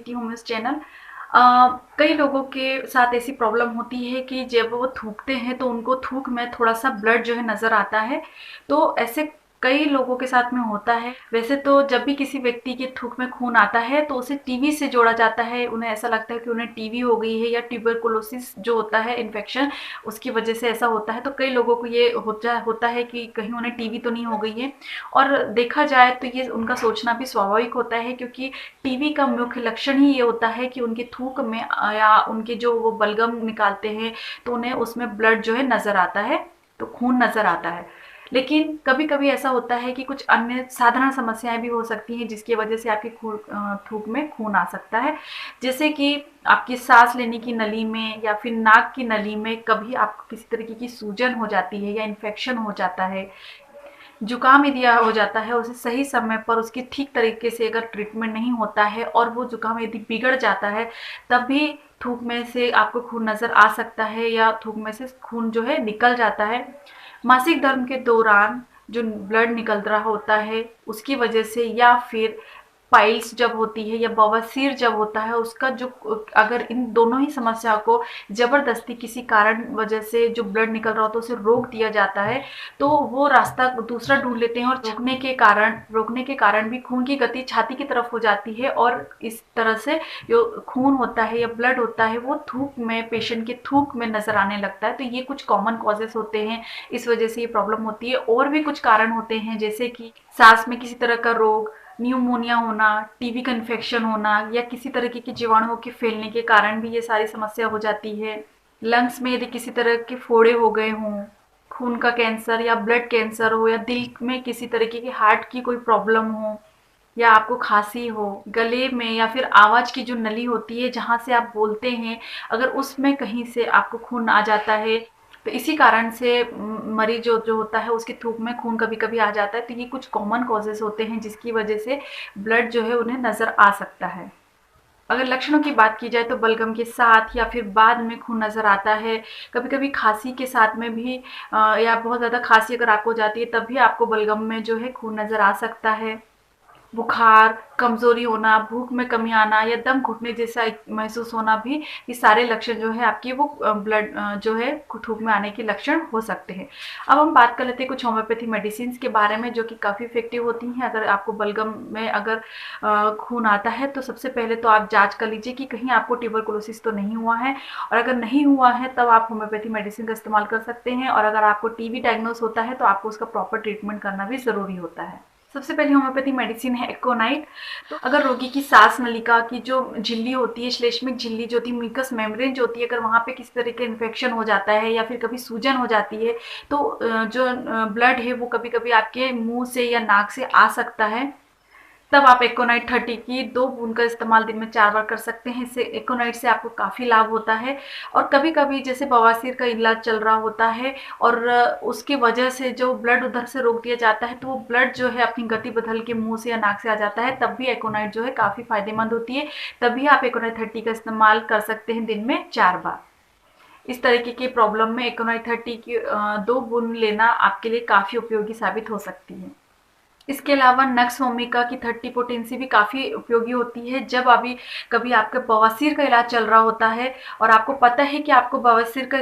देखती हूँ मैं इस चैनल। कई लोगों के साथ ऐसी प्रॉब्लम होती है कि जब वो थूकते हैं तो उनको थूक में थोड़ा-सा ब्लड जो है नज़र आता है। तो ऐसे कई लोगों के साथ में होता है। वैसे तो जब भी किसी व्यक्ति के थूक में खून आता है तो उसे टीबी से जोड़ा जाता है। उन्हें ऐसा लगता है कि उन्हें टीबी हो गई है या ट्यूबरकुलोसिस जो होता है इन्फेक्शन, उसकी वजह से ऐसा होता है। तो कई लोगों को ये होता है कि कहीं उन्हें टीबी तो नहीं हो गई है। और देखा जाए तो ये उनका सोचना भी स्वाभाविक होता है, क्योंकि टीबी का मुख्य लक्षण ही ये होता है कि उनके थूक में या उनके जो वो बलगम निकालते हैं तो उन्हें उसमें ब्लड जो है नज़र आता है, तो खून नज़र आता है। लेकिन कभी-कभी ऐसा होता है कि कुछ अन्य साधारण समस्याएँ भी हो सकती हैं जिसकी वजह से आपके थूक में खून आ सकता है। जैसे कि आपकी साँस लेने की नली में या फिर नाक की नली में कभी आपको किसी तरीके की सूजन हो जाती है या इन्फेक्शन हो जाता है, जुकाम यदि हो जाता है, उसे सही समय पर उसकी ठीक तरीके से अगर ट्रीटमेंट नहीं होता है और वो जुकाम यदि बिगड़ जाता है, तब भी थूक में से आपको खून नज़र आ सकता है या थूक में से खून जो है निकल जाता है। मासिक धर्म के दौरान जो ब्लड निकल रहा होता है, उसकी वजह से या फिर पाइल्स जब होती है या बवासीर जब होता है, उसका जो अगर इन दोनों ही समस्या को ज़बरदस्ती किसी कारण वजह से जो ब्लड निकल रहा होता है उसे रोक दिया जाता है, तो वो रास्ता दूसरा ढूँढ लेते हैं और रोकने के कारण भी खून की गति छाती की तरफ हो जाती है और इस तरह से जो खून होता है या ब्लड होता है वो थूक में, पेशेंट के थूक में नज़र आने लगता है। तो ये कुछ कॉमन कॉजेज़ होते हैं, इस वजह से ये प्रॉब्लम होती है। और भी कुछ कारण होते हैं, जैसे कि सांस में किसी तरह का रोग, न्यूमोनिया होना, टीबी का इन्फेक्शन होना या किसी तरीके के जीवाणुओं के फैलने के कारण भी ये सारी समस्या हो जाती है। लंग्स में यदि किसी तरह के फोड़े हो गए हों, खून का कैंसर या ब्लड कैंसर हो या दिल में किसी तरीके की हार्ट की कोई प्रॉब्लम हो या आपको खांसी हो, गले में या फिर आवाज़ की जो नली होती है जहाँ से आप बोलते हैं, अगर उसमें कहीं से आपको खून आ जाता है, तो इसी कारण से मरीज जो होता है उसके थूक में खून कभी-कभी आ जाता है। तो ये कुछ कॉमन कॉजेज़ होते हैं जिसकी वजह से ब्लड जो है उन्हें नज़र आ सकता है। अगर लक्षणों की बात की जाए तो बलगम के साथ या फिर बाद में खून नज़र आता है। कभी-कभी खाँसी के साथ में भी या बहुत ज़्यादा खाँसी अगर आपको हो जाती है तब भी आपको बलगम में जो है खून नज़र आ सकता है। बुखार, कमज़ोरी होना, भूख में कमी आना या दम घुटने जैसा एक महसूस होना भी, ये सारे लक्षण जो है आपकी वो ब्लड जो है थूक में आने के लक्षण हो सकते हैं। अब हम बात कर लेते हैं कुछ होम्योपैथी मेडिसिन्स के बारे में जो कि काफ़ी इफ़ेक्टिव होती हैं। अगर आपको बलगम में अगर खून आता है तो सबसे पहले तो आप जाँच कर लीजिए कि कहीं आपको ट्यूबरकुलोसिस तो नहीं हुआ है, और अगर नहीं हुआ है तब आप होम्योपैथी मेडिसिन का इस्तेमाल कर सकते हैं। और अगर आपको टीबी डायग्नोज़ होता है तो आपको उसका प्रॉपर ट्रीटमेंट करना भी ज़रूरी होता है। सबसे पहले होम्योपैथी मेडिसिन है एक्कोनाइट। तो अगर रोगी की सांस नलिका की जो झिल्ली होती है, श्लेष्मिक झिल्ली जो होती है, म्यूकस मेम्ब्रेन जो होती है, अगर वहाँ पे किसी तरह का इन्फेक्शन हो जाता है या फिर कभी सूजन हो जाती है तो जो ब्लड है वो कभी-कभी आपके मुँह से या नाक से आ सकता है। तब आप एकोनाइट 30 की 2 बूंद का इस्तेमाल दिन में 4 बार कर सकते हैं। इससे एकोनाइट से आपको काफ़ी लाभ होता है। और कभी-कभी जैसे बवासीर का इलाज चल रहा होता है और उसकी वजह से जो ब्लड उधर से रोक दिया जाता है, तो वो ब्लड जो है अपनी गति बदल के मुँह से या नाक से आ जाता है, तब भी एकोनाइट जो है काफ़ी फ़ायदेमंद होती है। तभी आप एकोनाइट 30 का इस्तेमाल कर सकते हैं दिन में 4 बार। इस तरीके की प्रॉब्लम में एकोनाइट 30 की 2 बूंद लेना आपके लिए काफ़ी उपयोगी साबित हो सकती है। इसके अलावा नक्स वोमिका की 30 पोटेंसी भी काफ़ी उपयोगी होती है। जब अभी कभी आपका बवासीर का इलाज चल रहा होता है और आपको पता है कि आपको बवासीर का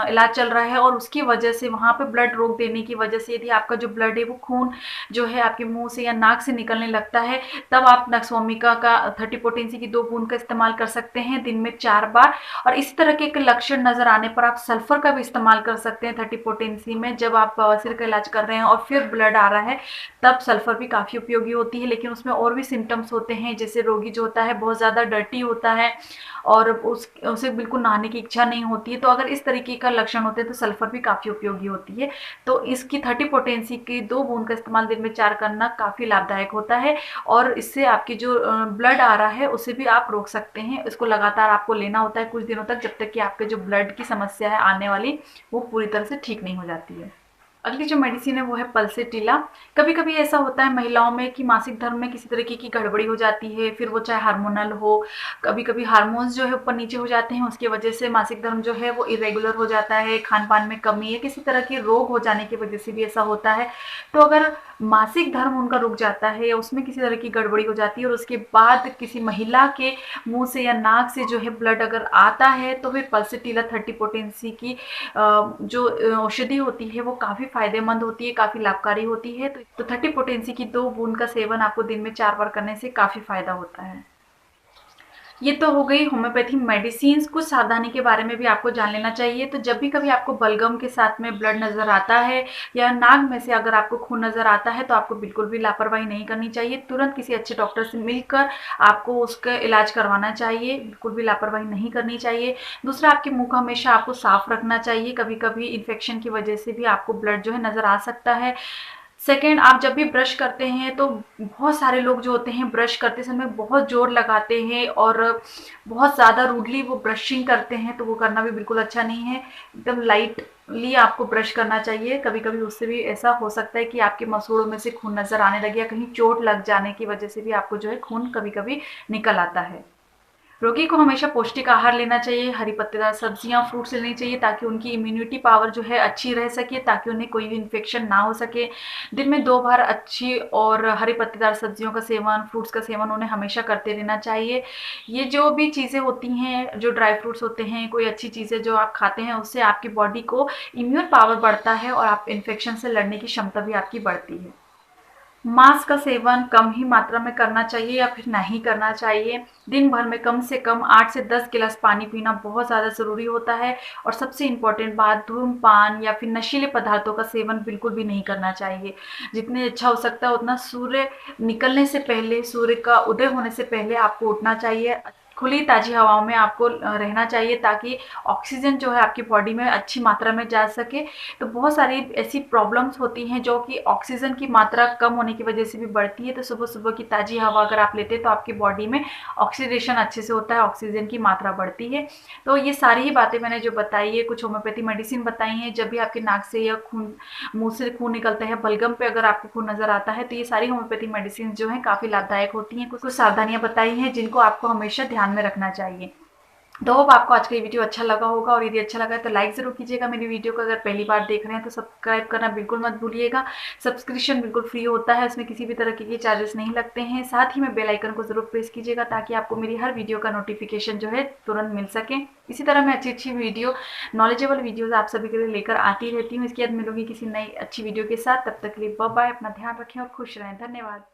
इलाज चल रहा है और उसकी वजह से वहाँ पे ब्लड रोक देने की वजह से यदि आपका जो ब्लड है वो खून जो है आपके मुंह से या नाक से निकलने लगता है, तब आप नक्स वोमिका का 30 पोटेंसी की 2 बूंद का इस्तेमाल कर सकते हैं दिन में 4 बार। और इस तरह के लक्षण नज़र आने पर आप सल्फर का भी इस्तेमाल कर सकते हैं 30 पोटेंसी में। जब आप बवासीर का इलाज कर रहे हैं और फिर ब्लड आ रहा है तब सल्फ़र भी काफ़ी उपयोगी होती है। लेकिन उसमें और भी सिम्पटम्स होते हैं, जैसे रोगी जो होता है बहुत ज़्यादा डर्टी होता है और उसे बिल्कुल नहाने की इच्छा नहीं होती है। तो अगर इस तरीके का लक्षण होते हैं तो सल्फ़र भी काफ़ी उपयोगी होती है। तो इसकी 30 पोटेंसी की 2 बूंद का इस्तेमाल दिन में 4 करना काफ़ी लाभदायक होता है और इससे आपकी जो ब्लड आ रहा है उसे भी आप रोक सकते हैं। इसको लगातार आपको लेना होता है कुछ दिनों तक, जब तक कि आपके जो ब्लड की समस्या है आने वाली वो पूरी तरह से ठीक नहीं हो जाती है। अगली जो मेडिसिन है वो है पल्सेटिला। कभी-कभी ऐसा होता है महिलाओं में कि मासिक धर्म में किसी तरीके की गड़बड़ी हो जाती है, फिर वो चाहे हार्मोनल हो, कभी-कभी हार्मोन्स जो है ऊपर-नीचे हो जाते हैं, उसकी वजह से मासिक धर्म जो है वो इर्रेगुलर हो जाता है, खान-पान में कमी है, किसी तरह के रोग हो जाने की वजह से भी ऐसा होता है। तो अगर मासिक धर्म उनका रुक जाता है या उसमें किसी तरह की गड़बड़ी हो जाती है और उसके बाद किसी महिला के मुँह से या नाक से जो है ब्लड अगर आता है, तो फिर पल्सेटिला 30 पोटेंसी की जो औषधि होती है वो काफ़ी फ़ायदेमंद होती है, काफ़ी लाभकारी होती है। तो 30 पोटेंसी की 2 बूंद का सेवन आपको दिन में 4 बार करने से काफ़ी फ़ायदा होता है। ये तो हो गई होम्योपैथी मेडिसिन्स। कुछ सावधानी के बारे में भी आपको जान लेना चाहिए। तो जब भी कभी आपको बलगम के साथ में ब्लड नज़र आता है या नाक में से अगर आपको खून नज़र आता है, तो आपको बिल्कुल भी लापरवाही नहीं करनी चाहिए। तुरंत किसी अच्छे डॉक्टर से मिलकर आपको उसका इलाज करवाना चाहिए, बिल्कुल भी लापरवाही नहीं करनी चाहिए। दूसरा, आपके मुँह को हमेशा आपको साफ रखना चाहिए। कभी-कभी इन्फेक्शन की वजह से भी आपको ब्लड जो है नज़र आ सकता है। सेकंड, आप जब भी ब्रश करते हैं तो बहुत सारे लोग जो होते हैं ब्रश करते समय बहुत ज़ोर लगाते हैं और बहुत ज़्यादा रूडली वो ब्रशिंग करते हैं, तो वो करना भी बिल्कुल अच्छा नहीं है। एकदम लाइटली आपको ब्रश करना चाहिए। कभी-कभी उससे भी ऐसा हो सकता है कि आपके मसूड़ों में से खून नज़र आने लगे या कहीं चोट लग जाने की वजह से भी आपको जो है खून कभी-कभी निकल आता है। रोगी को हमेशा पौष्टिक आहार लेना चाहिए, हरी पत्तेदार सब्जियां, फ्रूट्स लेनी चाहिए ताकि उनकी इम्यूनिटी पावर जो है अच्छी रह सके, ताकि उन्हें कोई भी इन्फेक्शन ना हो सके। दिन में 2 बार अच्छी और हरी पत्तेदार सब्जियों का सेवन, फ्रूट्स का सेवन उन्हें हमेशा करते रहना चाहिए। ये जो भी चीज़ें होती हैं, जो ड्राई फ्रूट्स होते हैं, कोई अच्छी चीज़ें जो आप खाते हैं, उससे आपकी बॉडी को इम्यून पावर बढ़ता है और आप इन्फेक्शन से लड़ने की क्षमता भी आपकी बढ़ती है। मांस का सेवन कम ही मात्रा में करना चाहिए या फिर नहीं करना चाहिए। दिन भर में कम से कम 8 से 10 गिलास पानी पीना बहुत ज़्यादा ज़रूरी होता है। और सबसे इम्पोर्टेंट बात, धूम्रपान या फिर नशीले पदार्थों का सेवन बिल्कुल भी नहीं करना चाहिए। जितने अच्छा हो सकता है उतना सूर्य निकलने से पहले, सूर्य का उदय होने से पहले आपको उठना चाहिए। खुली ताज़ी हवाओं में आपको रहना चाहिए ताकि ऑक्सीजन जो है आपकी बॉडी में अच्छी मात्रा में जा सके। तो बहुत सारी ऐसी प्रॉब्लम्स होती हैं जो कि ऑक्सीजन की मात्रा कम होने की वजह से भी बढ़ती है। तो सुबह-सुबह की ताज़ी हवा अगर आप लेते हैं तो आपकी बॉडी में ऑक्सीडेशन अच्छे से होता है, ऑक्सीजन की मात्रा बढ़ती है। तो ये सारी ही बातें मैंने जो बताई है, कुछ होम्योपैथी मेडिसिन बताई हैं। जब भी आपके नाक से या मुँह से खून निकलता है, बलगम पे अगर आपको खून नज़र आता है, तो ये सारी होम्योपैथी मेडिसिन जो हैं काफ़ी लाभदायक होती हैं। कुछ-कुछ सावधानियाँ बताई हैं जिनको आपको हमेशा ध्यान में रखना चाहिए। तो होप आपको आज का ये वीडियो अच्छा लगा होगा, और यदि अच्छा लगा है तो लाइक ज़रूर कीजिएगा मेरी वीडियो को। अगर पहली बार देख रहे हैं तो सब्सक्राइब करना बिल्कुल मत भूलिएगा। सब्सक्रिप्शन बिल्कुल फ्री होता है, उसमें किसी भी तरह के चार्जेस नहीं लगते हैं। साथ ही में बेल आइकन को ज़रूर प्रेस कीजिएगा ताकि आपको मेरी हर वीडियो का नोटिफिकेशन जो है तुरंत मिल सके। इसी तरह मैं अच्छी-अच्छी वीडियो, नॉलेजेबल वीडियोज़ आप सभी के लिए लेकर आती रहती हूँ। इसके बाद मिलूँगी किसी नई अच्छी वीडियो के साथ। तब तक के लिए बाय बाय, अपना ध्यान रखें और खुश रहें। धन्यवाद।